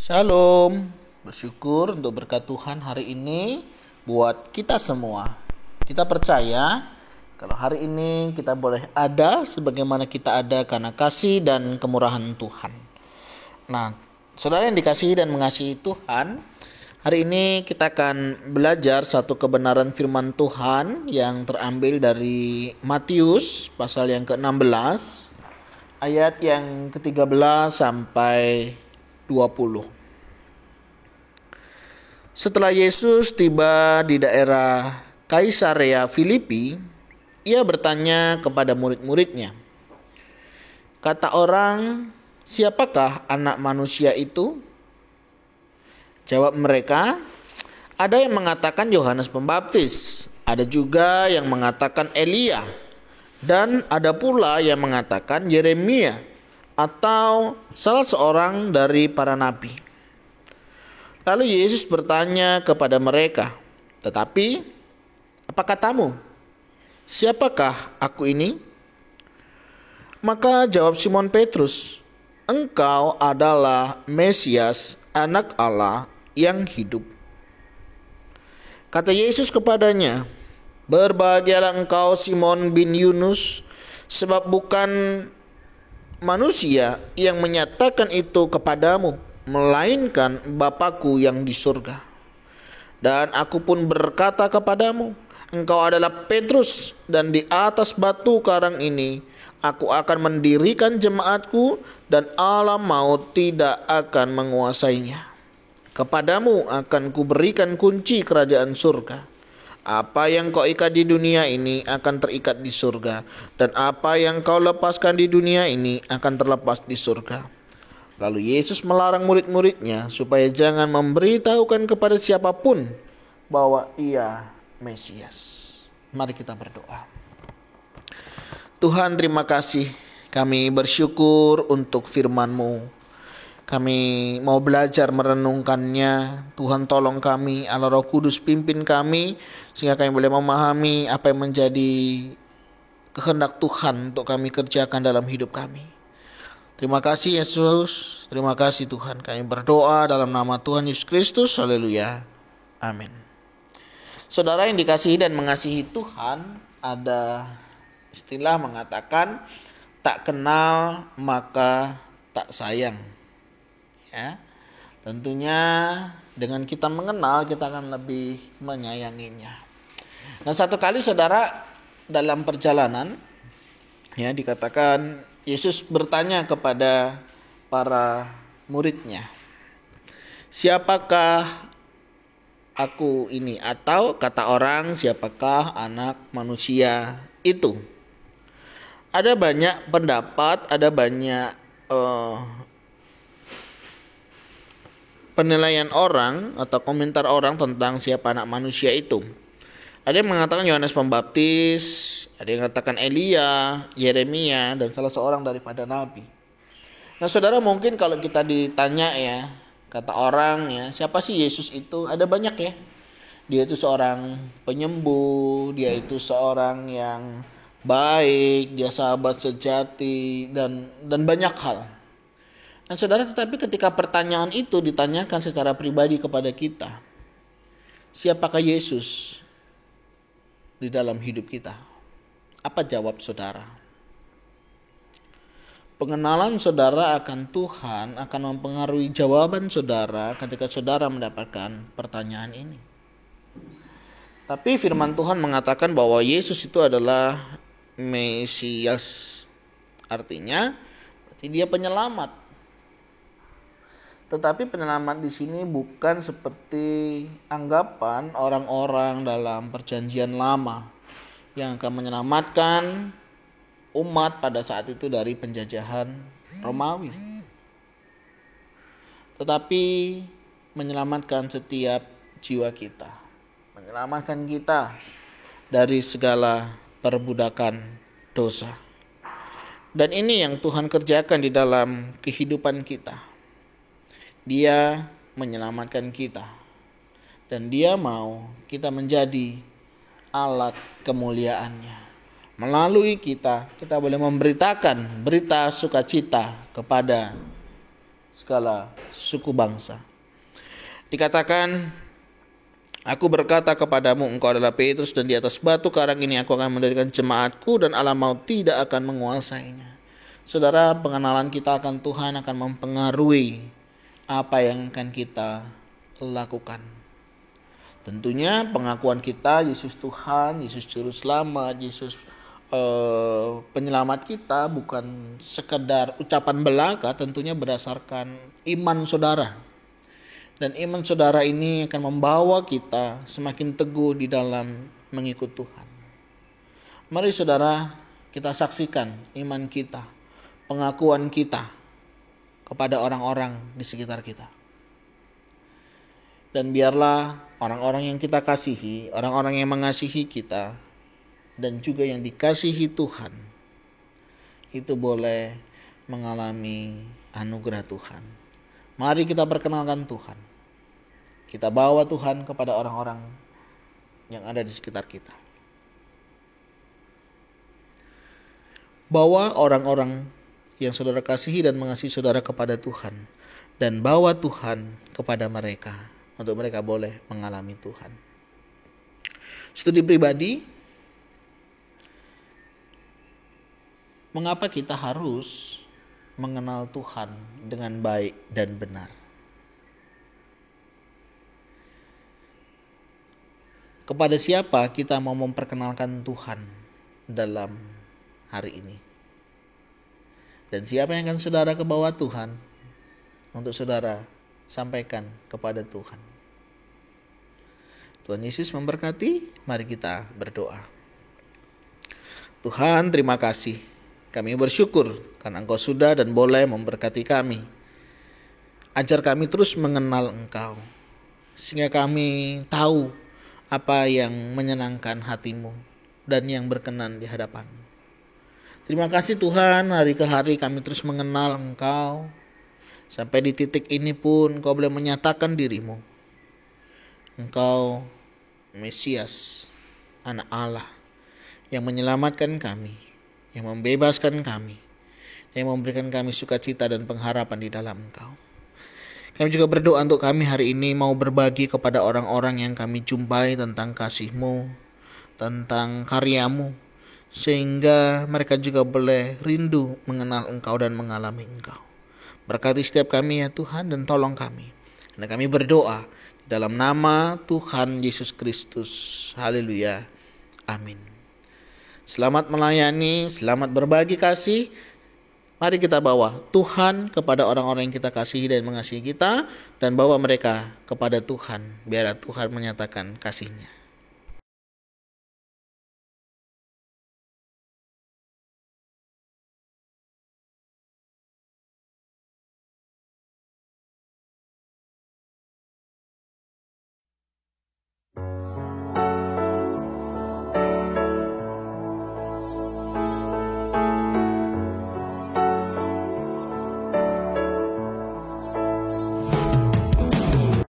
Shalom, bersyukur untuk berkat Tuhan hari ini buat kita semua. Kita percaya kalau hari ini kita boleh ada sebagaimana kita ada karena kasih dan kemurahan Tuhan. Nah, saudara yang dikasihi dan mengasihi Tuhan, hari ini kita akan belajar satu kebenaran firman Tuhan yang terambil dari Matius pasal yang ke-16 ayat yang ke-13 sampai 20. Setelah Yesus tiba di daerah Kaisarea Filipi, ia bertanya kepada murid-muridnya, "Kata orang, siapakah anak manusia itu?" Jawab mereka, "Ada yang mengatakan Yohanes Pembaptis, ada juga yang mengatakan Elia, dan ada pula yang mengatakan Yeremia atau salah seorang dari para nabi." Lalu Yesus bertanya kepada mereka, "Tetapi apa katamu? Siapakah aku ini?" Maka jawab Simon Petrus, "Engkau adalah Mesias, Anak Allah yang hidup." Kata Yesus kepadanya, "Berbahagialah engkau Simon bin Yunus, sebab bukan manusia yang menyatakan itu kepadamu, melainkan Bapa-Ku yang di surga. Dan aku pun berkata kepadamu, engkau adalah Petrus, dan di atas batu karang ini aku akan mendirikan jemaatku, dan alam maut tidak akan menguasainya. Kepadamu akan kuberikan kunci kerajaan surga. Apa yang kau ikat di dunia ini akan terikat di surga, dan apa yang kau lepaskan di dunia ini akan terlepas di surga." Lalu Yesus melarang murid-muridnya supaya jangan memberitahukan kepada siapapun bahwa ia Mesias. Mari kita berdoa. Tuhan, terima kasih. Kami bersyukur untuk firman-Mu. Kami mau belajar merenungkannya. Tuhan, tolong kami, Allah Roh Kudus pimpin kami sehingga kami boleh memahami apa yang menjadi kehendak Tuhan untuk kami kerjakan dalam hidup kami. Terima kasih Yesus, terima kasih Tuhan. Kami berdoa dalam nama Tuhan Yesus Kristus. Haleluya. Amin. Saudara yang dikasihi dan mengasihi Tuhan, ada istilah mengatakan tak kenal maka tak sayang. Ya. Tentunya dengan kita mengenal, kita akan lebih menyayanginya. Nah, satu kali saudara dalam perjalanan, ya, dikatakan Yesus bertanya kepada para muridnya, "Siapakah aku ini?" Atau kata orang, siapakah anak manusia itu? Ada banyak pendapat, ada banyak penilaian orang atau komentar orang tentang siapa anak manusia itu. Ada yang mengatakan Yohanes Pembaptis, ada yang mengatakan Elia, Yeremia, dan salah seorang daripada nabi. Nah, saudara, mungkin kalau kita ditanya, ya, kata orang, ya, siapa sih Yesus itu? Ada banyak, ya. Dia itu seorang penyembuh, dia itu seorang yang baik, dia sahabat sejati, dan banyak hal. Nah, saudara, tetapi ketika pertanyaan itu ditanyakan secara pribadi kepada kita, siapakah Yesus di dalam hidup kita? Apa jawab saudara? Pengenalan saudara akan Tuhan akan mempengaruhi jawaban saudara ketika saudara mendapatkan pertanyaan ini. Tapi firman Tuhan mengatakan bahwa Yesus itu adalah Mesias. Artinya, berarti dia penyelamat. Tetapi penyelamat di sini bukan seperti anggapan orang-orang dalam perjanjian lama yang akan menyelamatkan umat pada saat itu dari penjajahan Romawi. Tetapi menyelamatkan setiap jiwa kita, menyelamatkan kita dari segala perbudakan dosa. Dan ini yang Tuhan kerjakan di dalam kehidupan kita. Dia menyelamatkan kita, dan Dia mau kita menjadi alat kemuliaannya. Melalui kita boleh memberitakan berita sukacita kepada segala suku bangsa. Dikatakan, aku berkata kepadamu, engkau adalah Petrus, dan di atas batu karang ini aku akan mendirikan jemaatku, dan alam maut tidak akan menguasainya. Saudara, pengenalan kita akan Tuhan akan mempengaruhi apa yang akan kita lakukan. Tentunya pengakuan kita, Yesus Tuhan, Yesus Juru Selamat, Yesus penyelamat kita bukan sekedar ucapan belaka, tentunya berdasarkan iman saudara. Dan iman saudara ini akan membawa kita semakin teguh di dalam mengikut Tuhan. Mari saudara, kita saksikan iman kita, pengakuan kita kepada orang-orang di sekitar kita. Dan biarlah orang-orang yang kita kasihi, orang-orang yang mengasihi kita, dan juga yang dikasihi Tuhan, itu boleh mengalami anugerah Tuhan. Mari kita perkenalkan Tuhan. Kita bawa Tuhan kepada orang-orang yang ada di sekitar kita. Bawa orang-orang yang saudara kasihi dan mengasihi saudara kepada Tuhan. Dan bawa Tuhan kepada mereka, untuk mereka boleh mengalami Tuhan. Studi pribadi, mengapa kita harus mengenal Tuhan dengan baik dan benar? Kepada siapa kita mau memperkenalkan Tuhan dalam hari ini? Dan siapa yang akan saudara ke bawah Tuhan untuk saudara sampaikan kepada Tuhan? Tuhan Yesus memberkati. Mari kita berdoa. Tuhan, terima kasih. Kami bersyukur karena Engkau sudah dan boleh memberkati kami. Ajar kami terus mengenal Engkau, sehingga kami tahu apa yang menyenangkan hati-Mu dan yang berkenan di hadapan-Mu. Terima kasih Tuhan, hari ke hari kami terus mengenal Engkau. Sampai di titik ini pun Engkau boleh menyatakan diri-Mu. Engkau Mesias, Anak Allah, yang menyelamatkan kami, yang membebaskan kami, yang memberikan kami sukacita dan pengharapan di dalam Engkau. Kami juga berdoa untuk kami hari ini mau berbagi kepada orang-orang yang kami jumpai tentang kasih-Mu, tentang karya-Mu, sehingga mereka juga boleh rindu mengenal Engkau dan mengalami Engkau. Berkati setiap kami ya Tuhan, dan tolong kami. Karena kami berdoa di dalam nama Tuhan Yesus Kristus. Haleluya. Amin. Selamat melayani, selamat berbagi kasih. Mari kita bawa Tuhan kepada orang-orang yang kita kasihi dan mengasihi kita, dan bawa mereka kepada Tuhan, biar Tuhan menyatakan kasih-Nya.